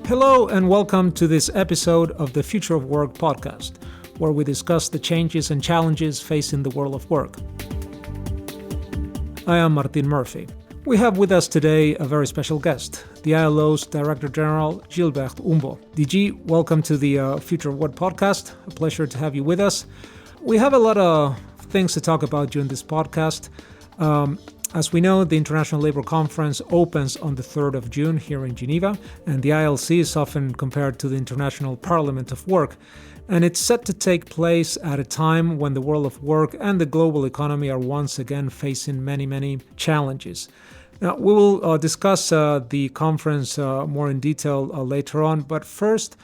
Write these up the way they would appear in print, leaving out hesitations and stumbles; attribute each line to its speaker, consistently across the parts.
Speaker 1: Hello and welcome to this episode of the Future of Work podcast, where we discuss the changes and challenges facing the world of work. I am Martin Murphy. We have with us today a very special guest, the ILO's Director-General, Gilbert Houngbo. DG, welcome to the Future of Work podcast. A pleasure to have you with us. We have a lot of things to talk about during this podcast. As we know, the International Labour Conference opens on the 3rd of June here in Geneva, and the ILC is often compared to the International Parliament of Work. And it's set to take place at a time when the world of work and the global economy are once again facing many challenges. Now, we will discuss the conference more in detail later on, but first,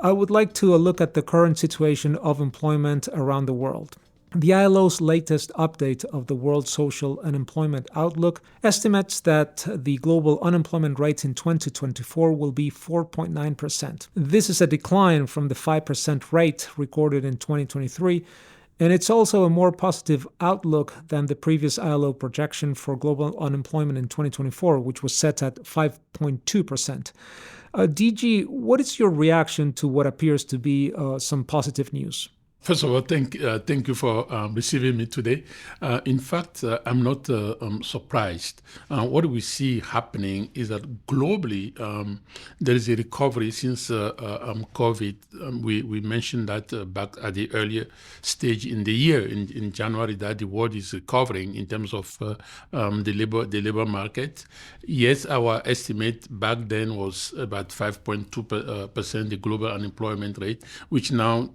Speaker 1: I would like to look at the current situation of employment around the world. The ILO's latest update of the World Social and Employment Outlook estimates that the global unemployment rate in 2024 will be 4.9%. This is a decline from the 5% rate recorded in 2023, and it's also a more positive outlook than the previous ILO projection for global unemployment in 2024, which was set at 5.2%. DG, what is your reaction to what appears to be some positive news?
Speaker 2: First of all, thank you for receiving me today. In fact, I'm not surprised. What we see happening is that globally, there is a recovery since COVID. We mentioned that back at the earlier stage in the year, in January, that the world is recovering in terms of the labor market. Yes, our estimate back then was about 5.2%, the global unemployment rate, which now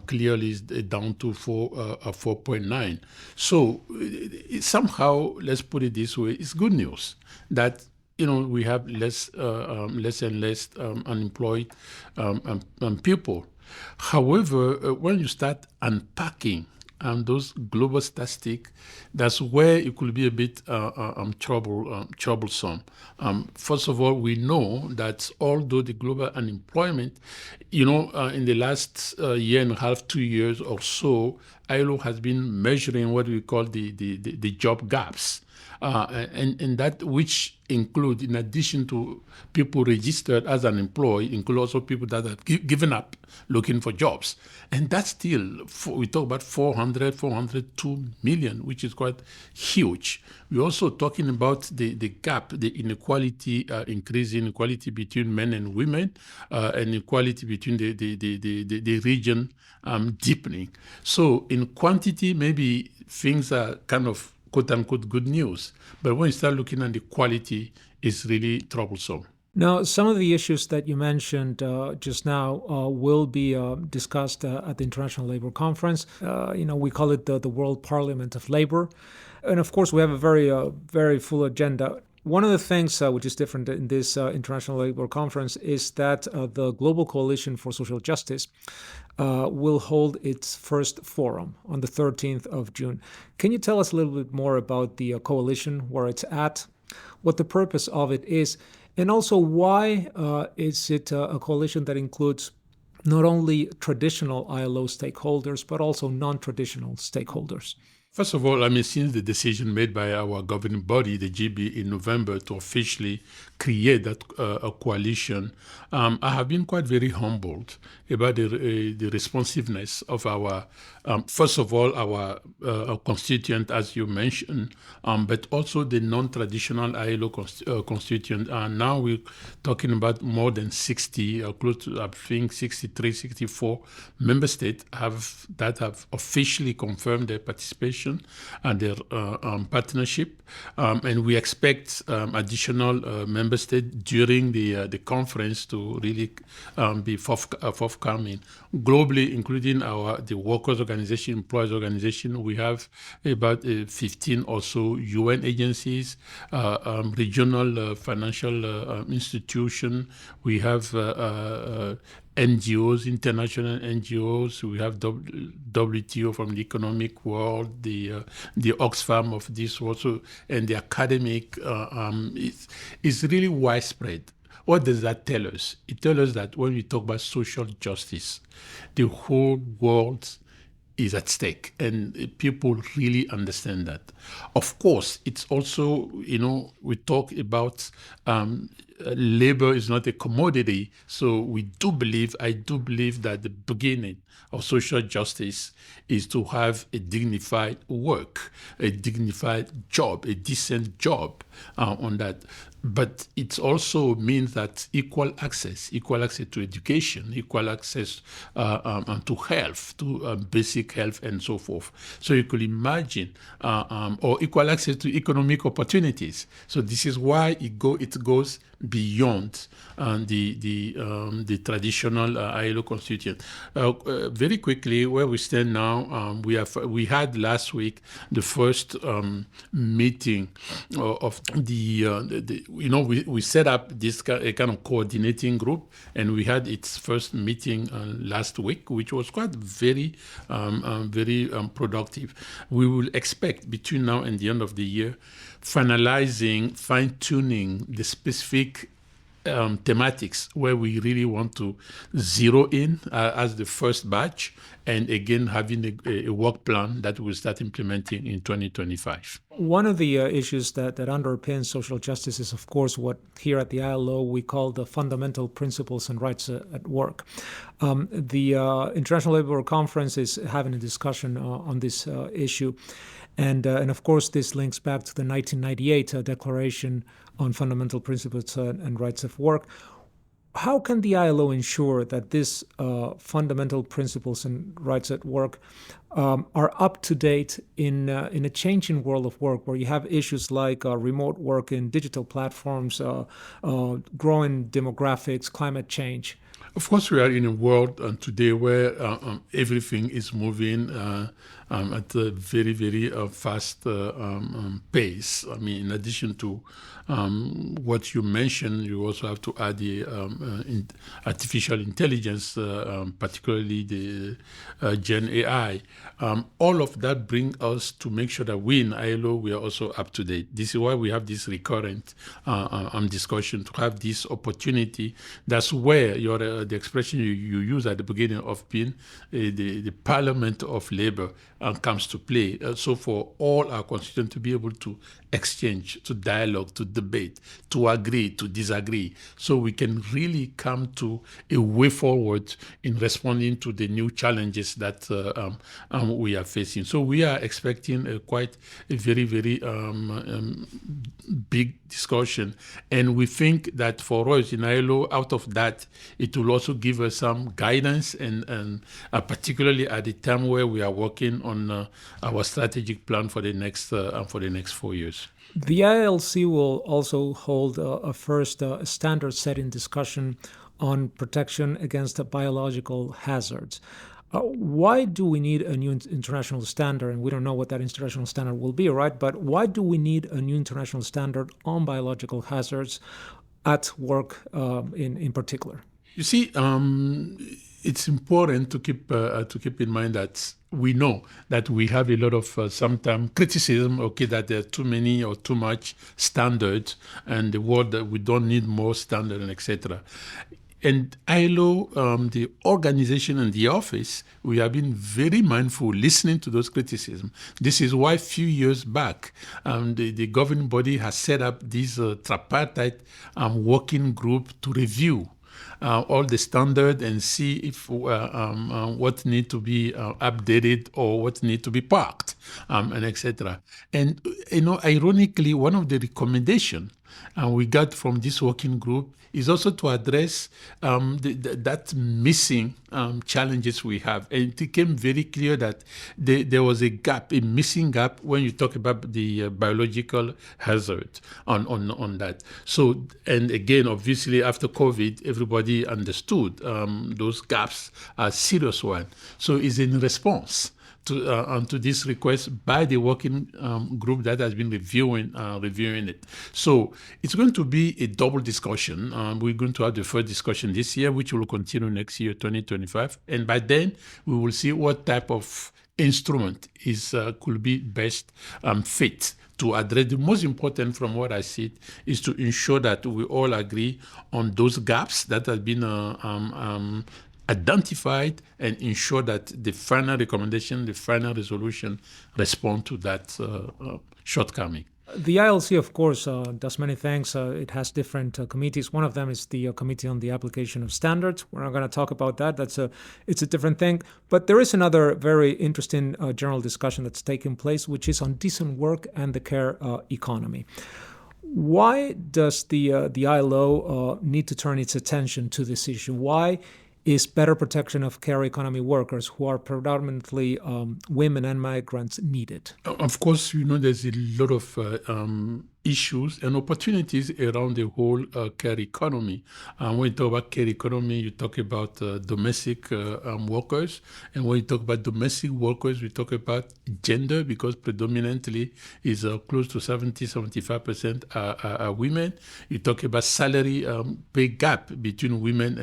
Speaker 2: clearly is down to 4.9. So somehow, let's put it this way, it's good news that we have less and less unemployed people. However, when you start unpacking those global statistics, that's where it could be a bit troublesome. First of all, we know that although the global unemployment, in the last year and a half, 2 years or so, ILO has been measuring what we call the job gaps. And that which include, in addition to people registered as unemployed, include also people that have given up looking for jobs. And that's still, we talk about 402 million, which is quite huge. We're also talking about the gap, the inequality, increasing inequality between men and women, and inequality between the region deepening. So in quantity, maybe things are kind of quote-unquote good news. But when you start looking at the quality, it's really troublesome.
Speaker 1: Now, some of the issues that you mentioned just now will be discussed at the International Labour Conference. We call it the World Parliament of Labour. And of course, we have a very full agenda. One of the things which is different in this International Labour Conference is that the Global Coalition for Social Justice will hold its first forum on the 13th of June. Can you tell us a little bit more about the coalition, where it's at, what the purpose of it is, and also why is it a coalition that includes not only traditional ILO stakeholders, but also non-traditional stakeholders?
Speaker 2: First of all, since the decision made by our governing body, the GB, in November to officially create that a coalition, I have been quite very humbled about the responsiveness of our, first of all, our constituent, as you mentioned, but also the non-traditional ILO constituent. Now we're talking about more than 60, close to, I think, 63, 64 member states have officially confirmed their participation and their partnership, and we expect additional member states during the conference to really be forthcoming globally, including the workers' organization, employers' organization. We have about 15 or so UN agencies, regional financial institutions. We have NGOs, international NGOs. We have WTO from the economic world, the Oxfam of this world, and the academic. Is really widespread. What does that tell us? It tells us that when we talk about social justice, the whole world is at stake, and people really understand that. Of course, it's also, we talk about labor is not a commodity. So I do believe that the beginning of social justice is to have a dignified work, a dignified job, a decent job on that. But it also means that equal access to education, equal access to health, to basic health and so forth. So you could imagine, or equal access to economic opportunities. So this is why it goes beyond the traditional ILO constitution. Very quickly, where we stand now, we had last week the first meeting of we set up this kind of coordinating group, and we had its first meeting last week, which was quite very productive. We will expect between now and the end of the year, fine-tuning the specific thematics where we really want to zero in as the first batch, and again having a work plan that we'll start implementing in 2025.
Speaker 1: One of the issues that underpins social justice is, of course, what here at the ILO we call the fundamental principles and rights at work. The International Labour Conference is having a discussion on this issue. And of course, this links back to the 1998 Declaration on Fundamental Principles and Rights of Work. How can the ILO ensure that these fundamental principles and rights at work are up to date in a changing world of work, where you have issues like remote work in digital platforms, growing demographics, climate change?
Speaker 2: Of course, we are in a world today where everything is moving at a very, very fast pace. I mean, in addition to what you mentioned, you also have to add the artificial intelligence, particularly the Gen AI. All of that brings us to make sure that we in ILO, we are also up to date. This is why we have this recurrent discussion, to have this opportunity. That's where the expression you use at the beginning of being the Parliament of Labor comes to play. So for all our constituents to be able to exchange, to dialogue, to debate, to agree, to disagree, so we can really come to a way forward in responding to the new challenges that we are facing. So we are expecting a very, very big discussion. And we think that for us in ILO, out of that, it will also give us some guidance, and particularly at the time where we are working on our strategic plan for the next 4 years.
Speaker 1: The ILC will also hold a first standard-setting discussion on protection against biological hazards. Why do we need a new international standard? And we don't know what that international standard will be, right? But why do we need a new international standard on biological hazards at work in particular?
Speaker 2: You see, it's important to keep in mind that we know that we have a lot of sometimes criticism, that there are too many or too much standards, and the word that we don't need more standard, and etc. And ILO, the organization and the office, we have been very mindful listening to those criticisms. This is why a few years back, the governing body has set up this tripartite working group to review all the standard and see if what need to be updated or what need to be parked, and etc. And ironically, one of the recommendations we got from this working group is also to address that missing challenges we have. And it became very clear that there was a missing gap when you talk about the biological hazard on that. So, and again, obviously after COVID, everybody understood those gaps are serious one. So it's in response to this request by the working group that has been reviewing it. So it's going to be a double discussion. We're going to have the first discussion this year, which will continue next year, 2025. And by then, we will see what type of instrument could be best fit to address. The most important from what I see is to ensure that we all agree on those gaps that have been identified, and ensure that the final recommendation, the final resolution respond to that shortcoming.
Speaker 1: The ILC, of course, does many things. It has different committees. One of them is the Committee on the Application of Standards. We're not going to talk about that. It's a different thing. But there is another very interesting general discussion that's taking place, which is on decent work and the care economy. Why does the ILO need to turn its attention to this issue? Why is better protection of care economy workers, who are predominantly women and migrants, needed?
Speaker 2: Of course, there's a lot of issues and opportunities around the whole care economy. When you talk about care economy, you talk about domestic workers. And when you talk about domestic workers, we talk about gender, because predominantly is close to 70-75% are women. You talk about salary pay gap between women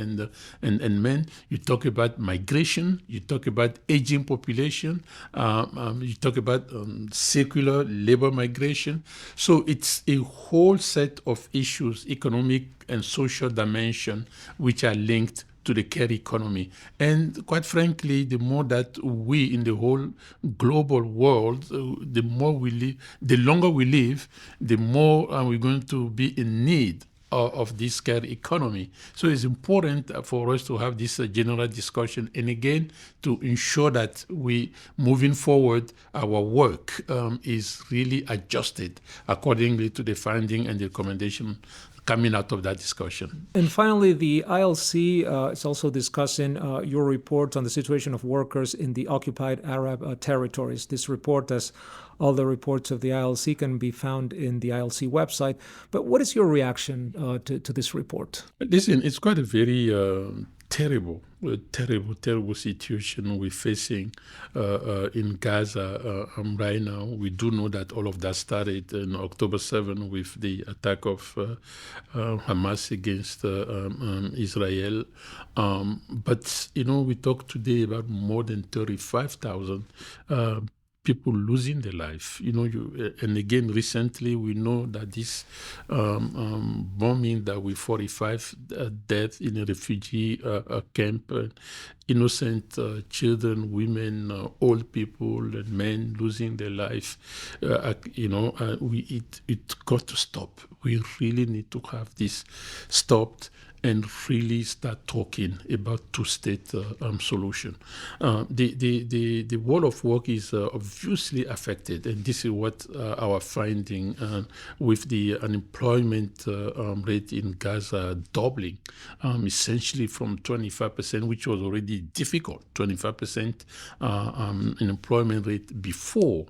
Speaker 2: and men. You talk about migration. You talk about aging population. You talk about secular labor migration. So it's a whole set of issues, economic and social dimension, which are linked to the care economy. And quite frankly, the more that we in the whole global world, the more we live, the longer we live, the more we're going to be in need of this care economy. So it's important for us to have this general discussion, and again, to ensure that we, moving forward, our work is really adjusted accordingly to the finding and the recommendation coming out of that discussion.
Speaker 1: And finally, the ILC is also discussing your report on the situation of workers in the occupied Arab territories. This report, as all the reports of the ILC, can be found in the ILC website. But what is your reaction to this report?
Speaker 2: Listen, it's quite a very terrible situation we're facing in Gaza right now. We do know that all of that started on October 7 with the attack of Hamas against Israel. But, we talk today about more than 35,000 people losing their life. And again, recently we know that this bombing that with 45 deaths in a refugee camp, innocent children, women, old people, and men losing their life. It got to stop. We really need to have this stopped and really start talking about two-state solution. The world of work is obviously affected, and this is what our finding with the unemployment rate in Gaza doubling, essentially from 25%, which was already difficult, 25% unemployment rate before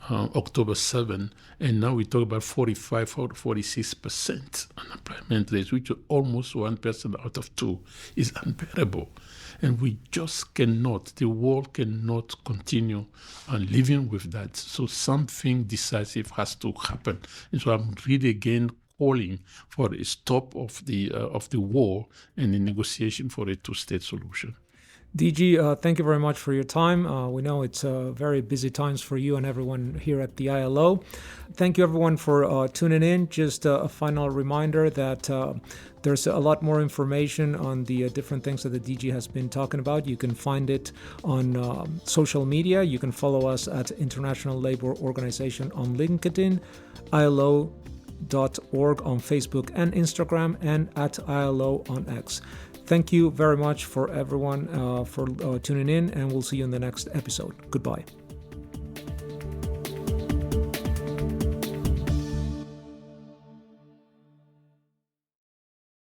Speaker 2: October 7, and now we talk about 45 or 46% unemployment rate, which is almost 1 person out of 2, is unbearable. And we just cannot, the world cannot continue living with that. So something decisive has to happen. And so I'm really again calling for a stop of the war and a negotiation for a two-state solution.
Speaker 1: DG, thank you very much for your time. We know it's very busy times for you and everyone here at the ILO. Thank you, everyone, for tuning in. Just a final reminder that there's a lot more information on the different things that the DG has been talking about. You can find it on social media. You can follow us at International Labour Organization on LinkedIn, ILO.org on Facebook and Instagram, and at ILO on X. Thank you very much for everyone for tuning in, and we'll see you in the next episode. Goodbye.